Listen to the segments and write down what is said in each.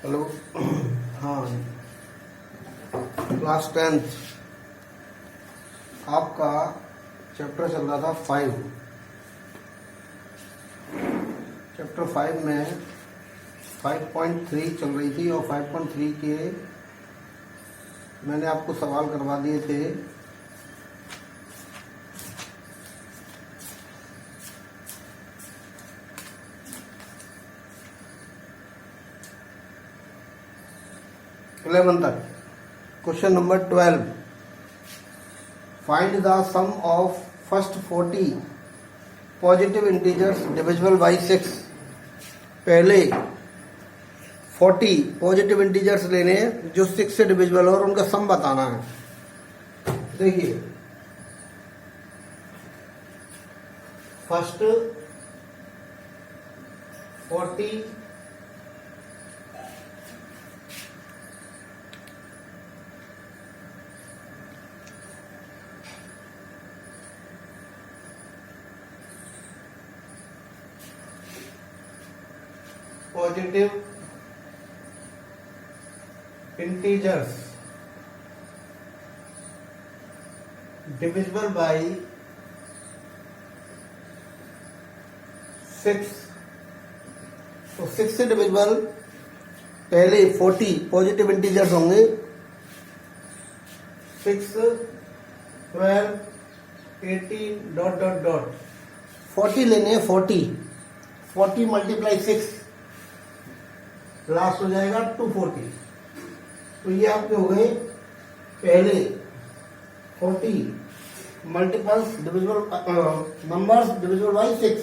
Hello. हाँ, class 10th आपका chapter चल रहा था 5। चैप्टर 5 में 5.3 चल रही थी और 5.3 के मैंने आपको सवाल करवा दिए थे। इलेवन तक। Question number 12, find the sum of first 40 positive integers divisible by 6। पहले 40 पॉजिटिव इंटीजर्स लेने हैं जो 6 से डिविजिबल और उनका सम बताना है। देखिए, first 40 positive integers divisible by 6। तो 6 से डिविजिबल पहले 40 पॉजिटिव इंटीजर्स होंगे। 6, 12, 18 डॉट डॉट डॉट 40 लेने हैं। 40 मल्टीप्लाई 6 लास्ट हो जाएगा 240। तो ये आपके हो गए पहले 40 multiples divisible numbers divisible by 6।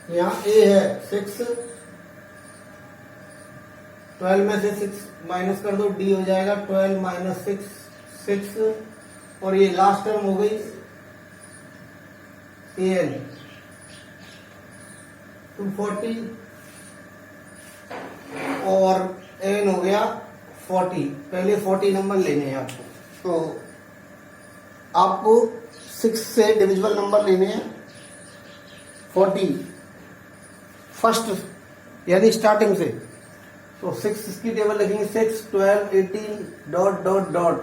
यहाँ ए है 6, 12 में से 6 माइनस कर दो, डी हो जाएगा 12 माइनस 6 और ये लास्ट टर्म हो गई ए एन 240 और एन हो गया 40। पहले 40 नंबर लेने हैं आपको। तो आपको 6 से डिविजिबल नंबर लेने हैं 40 फर्स्ट यानी स्टार्टिंग से। तो 6 की टेबल लिखेंगे 6, 12, 18 डॉट डॉट डॉट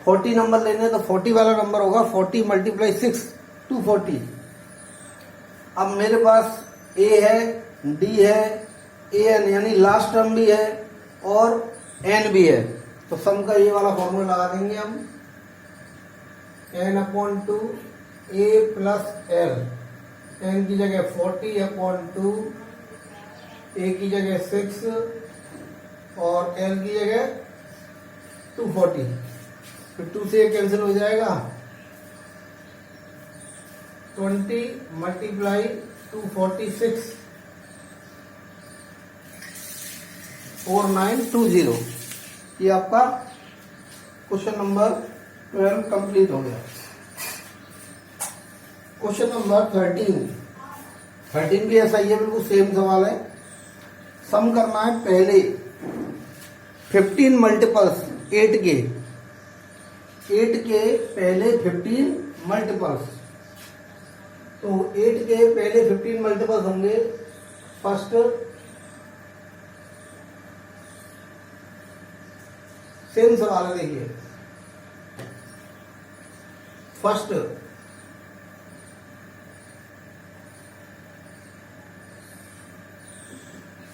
40 नंबर लेने हैं। तो 40 वाला नंबर होगा 40 मल्टीप्लाई 6 240। अब मेरे पास ए है, डी है, ए एन यानी लास्ट टर्म भी है और एन भी है। तो सम का ये वाला फॉर्मूला लगा देंगे हम, n/2 a plus L. N की जगह 40/2, ए की जगह 6 और एल की जगह 240। फिर 2 से कैंसिल हो जाएगा। 20 मल्टीप्लाई 246 4920। ये आपका क्वेश्चन नंबर 12 कंप्लीट हो गया। क्वेश्चन नंबर 13 भी ऐसा ही है, बिल्कुल सेम सवाल है। सम करना है पहले 15 मल्टीपल्स 8 के पहले 15 मल्टीपल्स। तो 8 के पहले 15 मल्टीपल्स होंगे। फर्स्ट सेम सवाल है। देखिए, first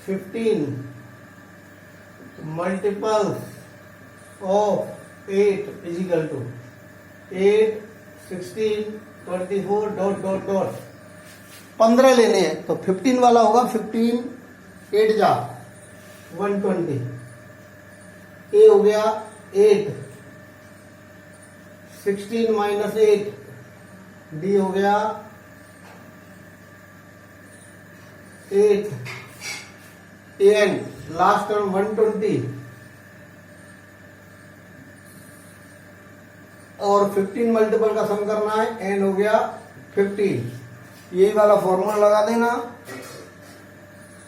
15 multiples of 8 equal to 8, 16, 24 dot dot dot 15 लेने हैं। तो 15 वाला होगा 15 8 जा 120। ए हो गया 8, 16 माइनस 8, डी हो गया 8, एन लास्ट टर्म 120 और 15 मल्टीपल का सम करना है। एन हो गया 15। ये वाला फॉर्मूला लगा देना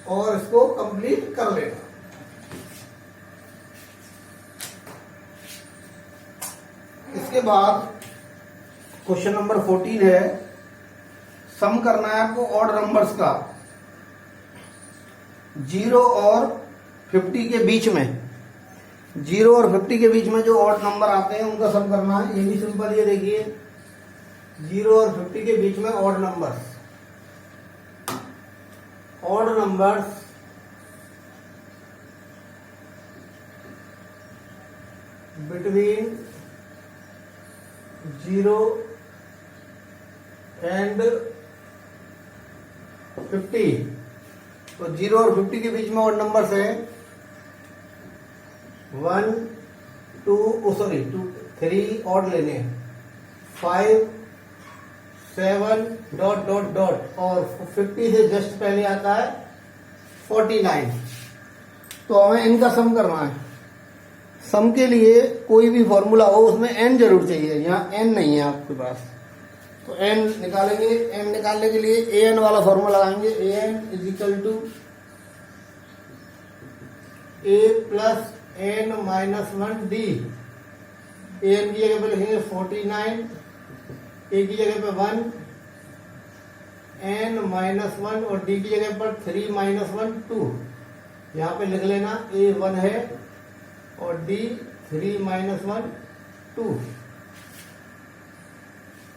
और इसको कंप्लीट कर लेना। इसके बाद क्वेश्चन नंबर 14 है। सम करना है आपको ऑड नंबर्स का 0 और 50 के बीच में, 0 और 50 के बीच में जो ऑड नंबर आते हैं उनका सम करना है। ये भी सिंपल, ये देखिए 0 और 50 के बीच में ऑड नंबर्स बिटवीन 0 एंड 50। तो 0 और 50 के बीच में ऑड नंबर्स है 1 2 3 ऑड लेने, 5 7 डॉट डॉट डॉट, और 50 से जस्ट पहले आता है 49। तो हमें इनका सम करना है। सम के लिए कोई भी फॉर्मूला हो उसमें n जरूर चाहिए, यहाँ n नहीं है आपके पास, तो n निकालेंगे। n निकालने के लिए an वाला फॉर्मूला लगाएंगे। an is equal to a plus n minus 1 d। an की जगह पे लिखेंगे 49, a की जगह पे 1, n माइनस 1 और d की जगह पर 3 माइनस 1 2। यहाँ पे लिख लेना a 1 है और d 3 माइनस 1 2।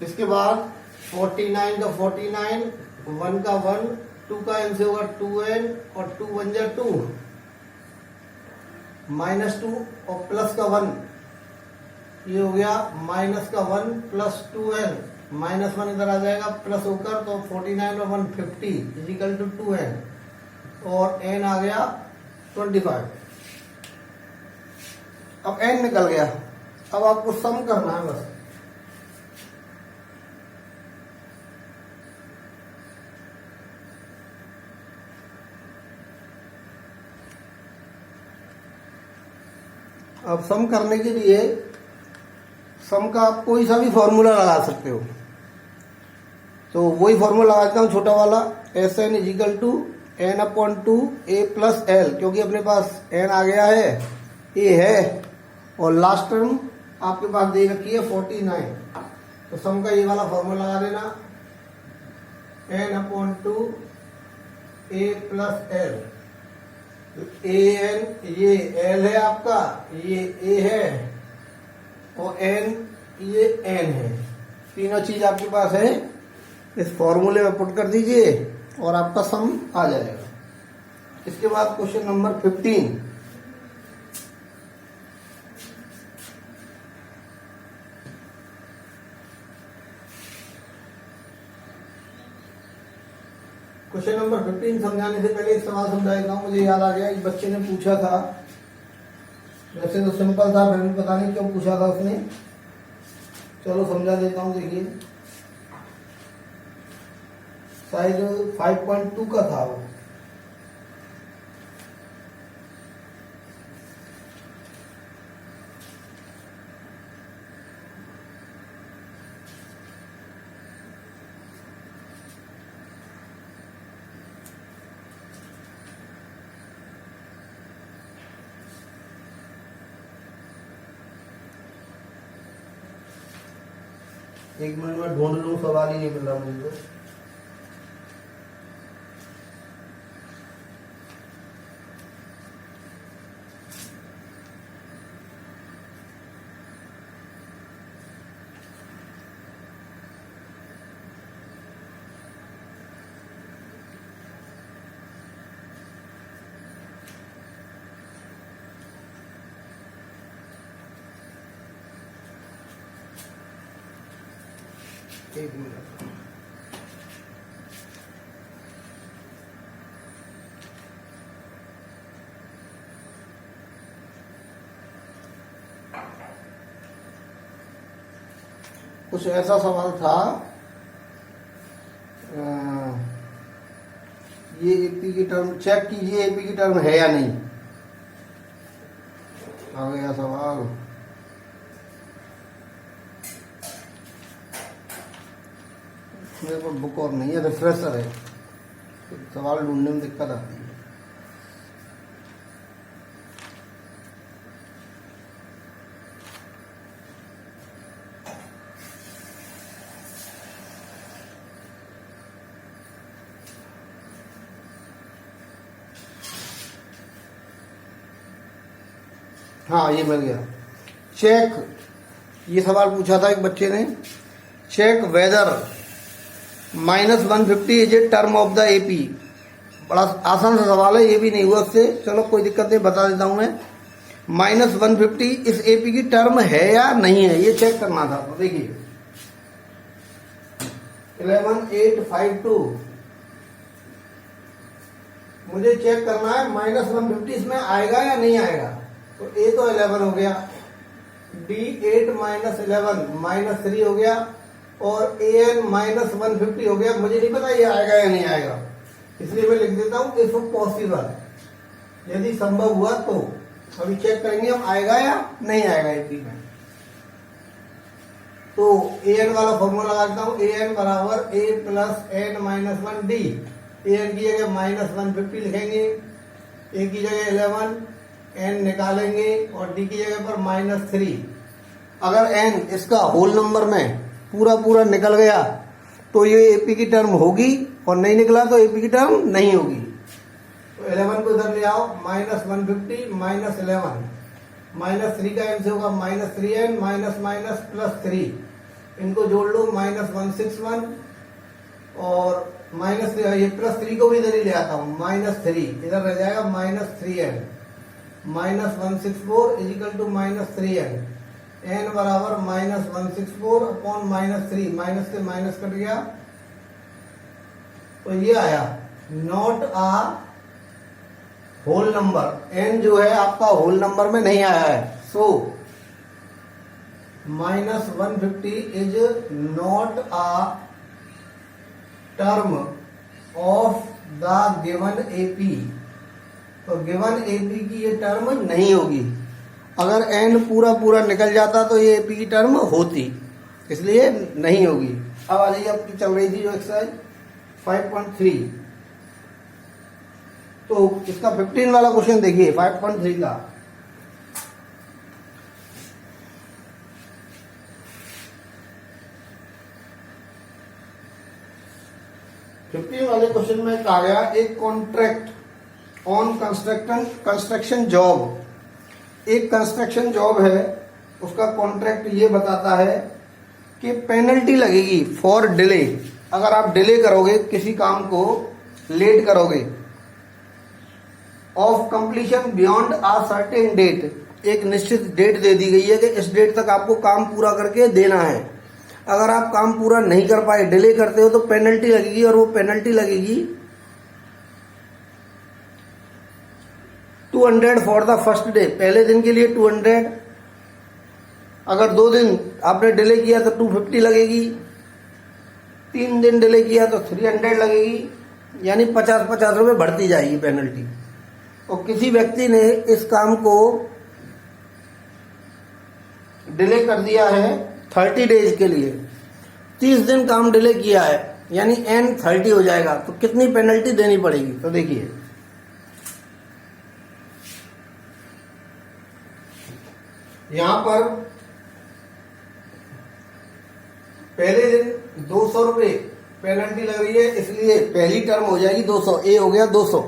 इसके बाद 49 का 49, 1 का 1, 2 का n से होगा 2n और 2 1 जा 2, माइनस 2 और प्लस का 1, ये हो गया माइनस का 1 प्लस 2n, माइनस 1 इधर आ जाएगा प्लस होकर, तो 49 और 1 50 इजिकल टू 2n और n आ गया 25। अब n निकल गया। अब आपको सम करना है बस। अब सम करने के लिए सम का आप कोई सा भी फॉर्मूला लगा सकते हो, तो वही फॉर्मूला लगाता हूँ छोटा वाला, S N equal to n upon 2 a plus L, क्योंकि अपने पास n आ गया है, a है और लास्ट टर्म आपके पास दे रखी है 49। तो सम का ये वाला फॉर्मूला लगा देना, n upon 2 a plus L. A N ये एल है आपका, ये ए है और एन ये एन है, तीनों चीज आपके पास है। इस फॉर्मूले में पुट कर दीजिए और आपका सम आ जाएगा। इसके बाद क्वेश्चन नंबर 15। क्वेश्चन नंबर 15 समझाने से पहले एक सवाल समझा देता हूँ। मुझे याद आ गया, एक बच्चे ने पूछा था, वैसे तो सिंपल था, फिर भी पता नहीं क्यों पूछा था उसने। चलो समझा देता हूँ। देखिए शायद 5.2 का था वो। एक मिनट में ढूंढ लूं, सवाल ही नहीं मिल रहा मुझे तो। एक मिनट। कुछ ऐसा सवाल था, ये एपी की टर्म चेक कीजिए, एपी की टर्म है या नहीं। आ गया सवाल। मेरे पास बुक और नहीं है, रिफ्रेशर है, सवाल ढूंढने में दिक्कत आती है। हाँ ये मिल गया। चेक, ये सवाल पूछा था एक बच्चे ने, check whether -150 is a term of the AP. बड़ा आसान सा सवाल है, ये भी नहीं हुआ उससे, चलो कोई दिक्कत नहीं, बता देता हूं मैं। -150 इस एपी की टर्म है या नहीं है, ये चेक करना था। तो देखिए 11852 मुझे चेक करना है -150 इसमें आएगा या नहीं आएगा। तो ए तो 11 हो गया, डी 8 -11 -3 हो गया, और ए एन -150 हो गया। मुझे नहीं पता ये आएगा या नहीं आएगा, इसलिए मैं लिख देता हूं इफ पॉसिबल, यदि संभव हुआ तो। अभी चेक करेंगे हम आएगा या नहीं आएगा एपी में। तो ए एन वाला फॉर्मूला लगाता हूं, ए एन बराबर ए plus N -1 D. A N की जगह -150 लिखेंगे, ए की जगह 11, एन निकालेंगे और डी की जगह पर -3। अगर एन इसका होल नंबर में पूरा पूरा निकल गया तो ये एपी की टर्म होगी, और नहीं निकला तो एपी की टर्म नहीं होगी। तो 11 को इधर ले आओ, -150 -11, -3 का एन से होगा -3n +3, इनको जोड़ लो -161, और माइनस ये +3 को भी इधर ही ले आता हूं, -3 इधर रह जाएगा -3n, -164 -3n, n बराबर -164 अपॉन -3, माइनस से माइनस कट गया, तो ये आया not a whole number. n जो है आपका होल नंबर में नहीं आया है, so -150 is not a term of the given AP. तो गिवन एपी की ये टर्म नहीं होगी। अगर n पूरा पूरा निकल जाता तो ये एपी की टर्म होती, इसलिए नहीं होगी। अब आ जाइए, आपकी चल रही थी जो एक्सरसाइज 5.3, तो इसका 15 वाला क्वेश्चन देखिए 5.3 का। वाले क्वेश्चन में कहा गया एक कॉन्ट्रैक्ट ऑन कंस्ट्रक्शन जॉब। एक कंस्ट्रक्शन जॉब है, उसका कॉन्ट्रैक्ट ये बताता है कि पेनल्टी लगेगी फॉर डिले। अगर आप डिले करोगे, किसी काम को लेट करोगे, of completion beyond a certain date, एक निश्चित डेट दे दी गई है कि इस डेट तक आपको काम पूरा करके देना है। अगर आप काम पूरा नहीं कर पाए, डिले करते हो, तो पेनल्टी लगेगी, और वो पेनल्टी लगेगी 200 फॉर द फर्स्ट डे, पहले दिन के लिए 200। अगर 2 दिन आपने डिले किया तो 250 लगेगी, 3 दिन डिले किया तो 300 लगेगी, यानी 50-50 रुपए बढ़ती जाएगी पेनल्टी। और किसी व्यक्ति ने इस काम को डिले कर दिया है 30 डेज के लिए, 30 दिन काम डिले किया है, यानी n 30 हो जाएगा, तो कितनी पेनल्टी देनी पड़ेगी। तो देखिए यहां पर पहले दिन 200 रुपए पेनल्टी लग रही है, इसलिए पहली टर्म हो जाएगी 200, ए हो गया 200,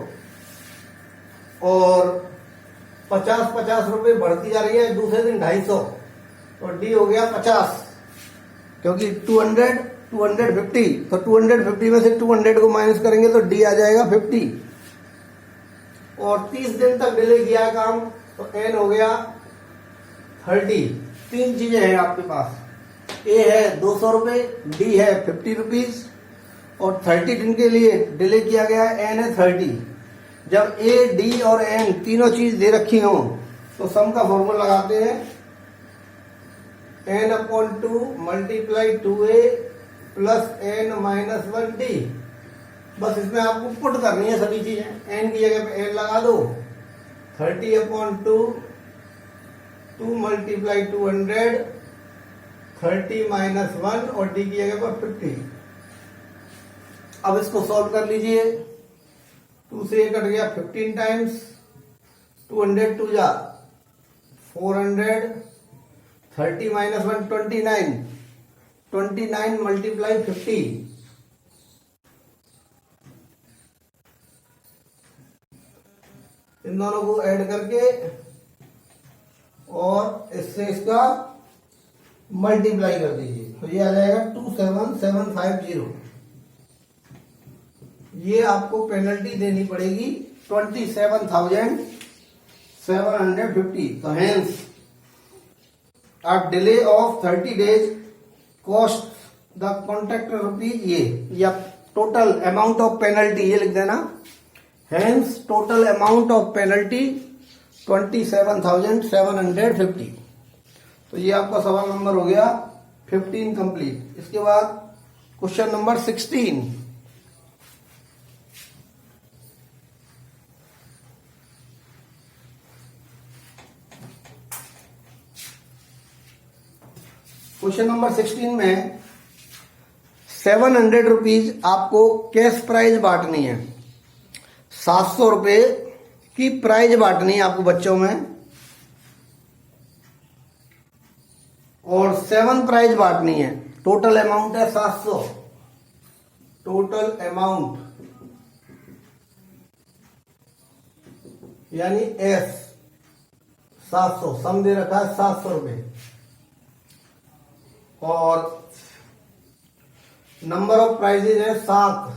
और 50-50 रुपए बढ़ती जा रही है, दूसरे दिन 250, और डी हो गया 50, क्योंकि 200 250, तो 250 में से 200 को माइनस करेंगे तो डी आ जाएगा 50, और 30 दिन तक डिले किया काम, तो एन हो गया 30। 3 चीजें हैं आपके पास, ए है 200 रुपए, डी है 50 रुपीज, और 30 दिन के लिए डिले किया गया, एन है 30। जब ए, डी और एन तीनों चीज दे रखी हो तो सम का फॉर्मूला लगाते हैं, n/2 multiply 2a plus n - 1d। बस इसमें आपको पुट करनी है सभी चीजें, n की जगह पे n लगा दो, 30/2, 2 मल्टीप्लाई 200, 30 - 1, और d की जगह पर 50। अब इसको सॉल्व कर लीजिए, 2 से ये कट गया 15 टाइम्स, 200 2 जा 400, 30 - 1 29, 29 मल्टीप्लाई 50, इन दोनों को ऐड करके और इससे इसका मल्टीप्लाई कर दीजिए तो ये आ जाएगा 27750। ये आपको पेनल्टी देनी पड़ेगी 27,750। तो hence a delay of 30 days cost the contractor rupees ये, या टोटल अमाउंट ऑफ पेनल्टी ये लिख देना। Hence total amount of penalty 27,750। तो ये आपका सवाल नंबर हो गया 15 कंप्लीट। इसके बाद क्वेश्चन नंबर 16। क्वेश्चन नंबर 16 में 700 रुपीज आपको कैश प्राइज बांटनी है। 700 रुपए की प्राइज बांटनी है आपको बच्चों में, और 7 प्राइज बांटनी है। टोटल अमाउंट है 700। टोटल अमाउंट यानी एस 700, सम दे रखा है 700 रुपए, और नंबर ऑफ प्राइजेज है 7।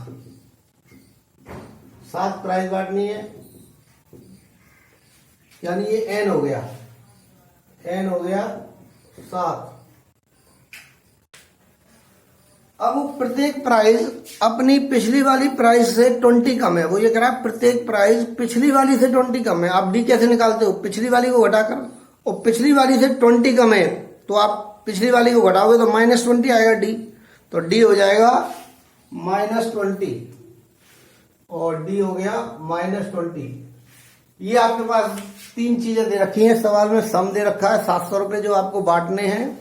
7 प्राइज बांटनी है, यानी ये एन हो गया, एन हो गया 7। अब प्रत्येक प्राइज अपनी पिछली वाली प्राइस से 20 कम है। वो ये कह रहा है प्रत्येक प्राइज पिछली वाली से 20 कम है। आप डी कैसे निकालते हो? पिछली वाली को घटाकर, और पिछली वाली से 20 कम है तो आप पिछली वाली को घटाओगे तो -20 आएगा डी। तो डी हो जाएगा -20, और डी हो गया -20। ये आपके पास 3 चीजें दे रखी हैं सवाल में। सम दे रखा है 700 रुपए जो आपको बांटने हैं,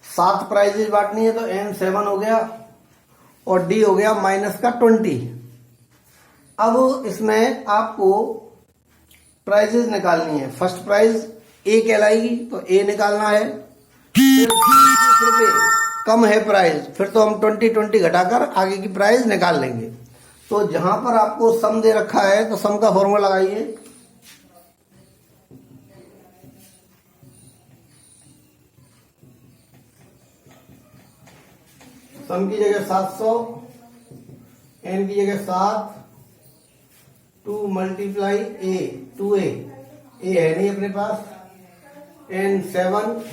7 प्राइजेज बांटनी है तो एन 7 हो गया, और डी हो गया -20। अब इसमें आपको प्राइजेज निकालनी है। फर्स्ट प्राइज ए कहलाएगी तो ए निकालना है। फिर 20 रुपए कम है प्राइस, फिर तो हम 20 घटाकर आगे की प्राइस निकाल लेंगे। तो जहां पर आपको सम दे रखा है तो सम का फॉर्मूला लगाइए। सम की जगह 700, एन की जगह 7, 2 मल्टीप्लाई ए, 2a, ए है नहीं अपने पास, एन 7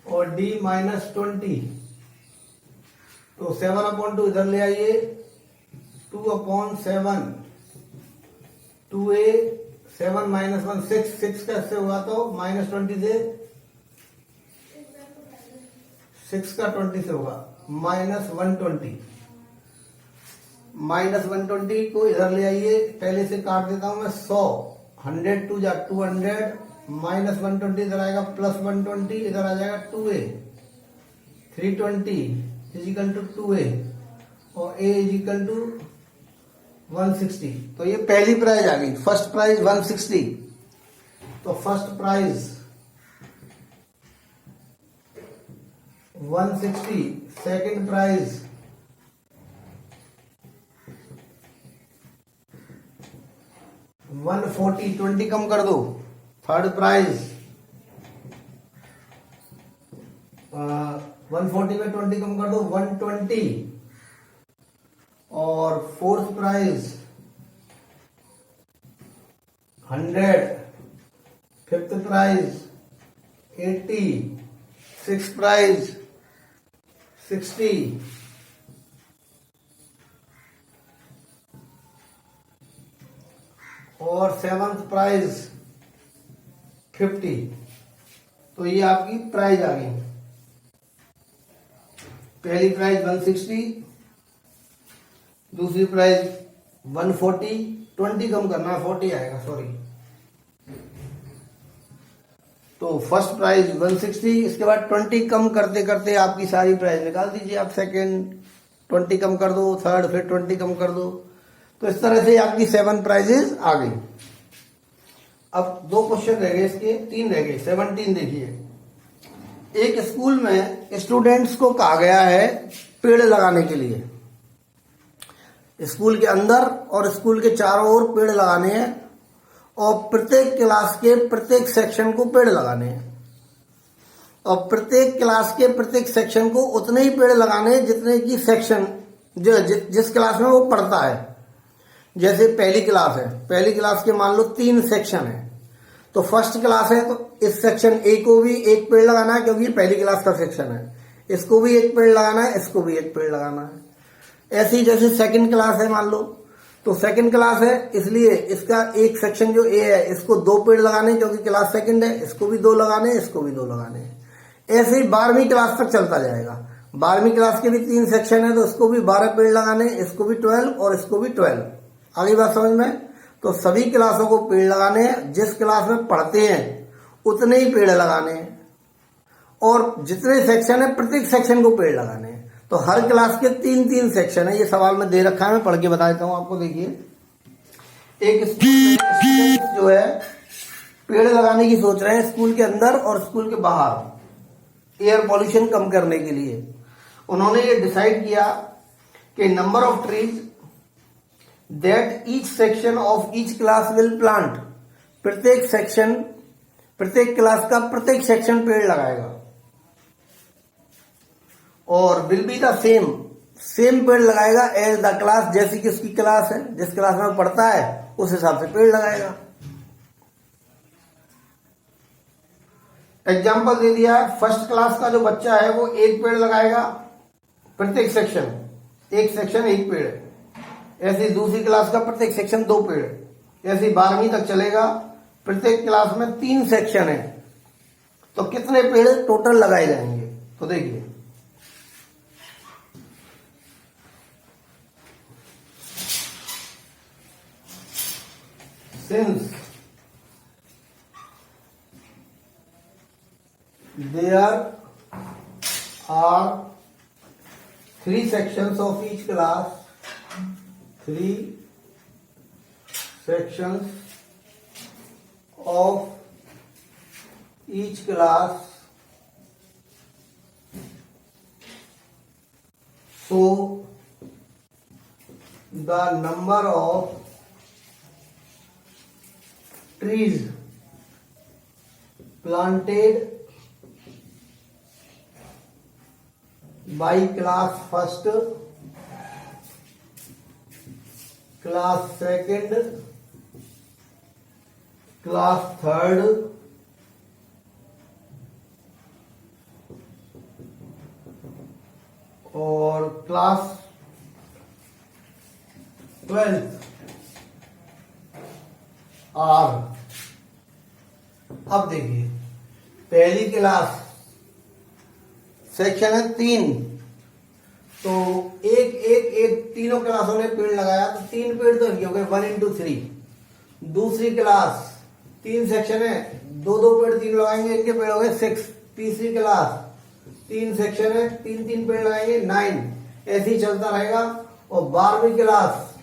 और डी -20। तो 7/2 इधर ले आइए, 2/7, 2a, 7 -1 6, 6 कैसे हुआ तो -20 से, 6 का 20 से होगा -120। -120 को इधर ले आइए, पहले से काट देता हूं मैं 100, 100 2 जा 200, -120 इधर आएगा, +120 इधर आ जाएगा 2a, 320 इजिकल टू 2a, और a इजिकल टू 160। तो ये पहली प्राइज आ गई, फर्स्ट प्राइज 160। तो फर्स्ट प्राइज 160, सेकंड प्राइज 140, 20 कम कर दो। थर्ड प्राइज 140 में 20 कम कर दो, 120। और fourth prize 100, fifth prize 80, sixth prize 60, और सेवंथ प्राइज 50। तो ये आपकी प्राइज आ गई। पहली प्राइज 160, दूसरी प्राइज 140, 20 कम करना है 40 आएगा, सॉरी। तो फर्स्ट प्राइज 160, इसके बाद 20 कम करते करते आपकी सारी प्राइज निकाल दीजिए आप। सेकंड 20 कम कर दो, थर्ड फिर 20 कम कर दो। तो इस तरह से आपकी 7 प्राइजेस आ गई। अब 2 क्वेश्चन रह गए, इसके 3 रह गए। 17 देखिए। एक स्कूल में स्टूडेंट्स को कहा गया है पेड़ लगाने के लिए। स्कूल के अंदर और स्कूल के चारों ओर पेड़ लगाने हैं, और प्रत्येक क्लास के प्रत्येक सेक्शन को पेड़ लगाने हैं, और प्रत्येक क्लास के प्रत्येक सेक्शन को उतने ही पेड़ लगाने हैं जितने की सेक्शन जिस क्लास में वो पढ़ता है। जैसे पहली क्लास है, पहली क्लास के मान लो 3 सेक्शन है, तो फर्स्ट क्लास है तो इस सेक्शन ए को भी एक पेड़ लगाना है क्योंकि पहली क्लास का सेक्शन है, इसको भी एक पेड़ लगाना है, इसको भी एक पेड़ लगाना है। ऐसे ही जैसे सेकंड क्लास है मान लो, तो सेकंड क्लास है इसलिए इसका एक सेक्शन जो ए है इसको 2 पेड़ लगाने क्योंकि क्लास सेकंड है, इसको भी 2 लगाने, इसको भी 2 लगाने। ऐसे ही 12वीं क्लास तक चलता जाएगा। 12वीं क्लास के भी 3 सेक्शन है तो इसको भी 12 पेड़ लगाने, इसको भी 12 और इसको भी 12। आगे बात समझ में? तो सभी क्लासों को पेड़ लगाने हैं, जिस क्लास में पढ़ते हैं उतने ही पेड़ लगाने हैं, और जितने सेक्शन है प्रत्येक सेक्शन को पेड़ लगाने हैं। तो हर क्लास के 3-3 सेक्शन है। ये सवाल में दे रखा है, मैं पढ़ के बता देता हूँ आपको। देखिए, एक स्टूडेंट जो है पेड़ लगाने की सोच रहे हैं स्कूल के अंदर और स्कूल के बाहर एयर पॉल्यूशन कम करने के लिए। उन्होंने ये डिसाइड किया कि number of trees that each section of each class will plant, प्रत्येक क्लास का प्रत्येक सेक्शन पेड़ लगाएगा, और विल बी द सेम पेड़ लगाएगा एज द क्लास, जैसी कि उसकी क्लास है, जिस क्लास में पढ़ता है उस हिसाब से पेड़ लगाएगा। एग्जाम्पल दे दिया है, फर्स्ट क्लास का जो बच्चा है वो 1 पेड़ लगाएगा प्रत्येक सेक्शन, एक सेक्शन 1 पेड़। ऐसे दूसरी क्लास का प्रत्येक सेक्शन 2 पेड़। ऐसे 12वीं तक चलेगा, प्रत्येक क्लास में 3 सेक्शन है, तो कितने पेड़ टोटल लगाए जाएंगे? तो देखिए, since there are 3 sections of each class, 3 sections of each class, so the number of trees planted by class first, class second, class third और क्लास 12th आर। अब देखिए, पहली क्लास सेक्शन है 3, तो एक तीनों क्लासों ने पेड़ लगाया तो 3 पेड़ तो हो गए 1 into 3। दूसरी क्लास 3 सेक्शन है, 2 पेड़ 3 लगाएंगे, इनके पेड़ हो गए 6। तीसरी क्लास 3 सेक्शन है, 3 पेड़ लगाएंगे 9। ऐसे ही चलता रहेगा। और 12वीं क्लास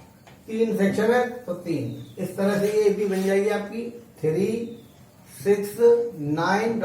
3 सेक्शन है तो 3। इस तरह से ये एपी बन जाएगी आपकी 3, 6, 9 ...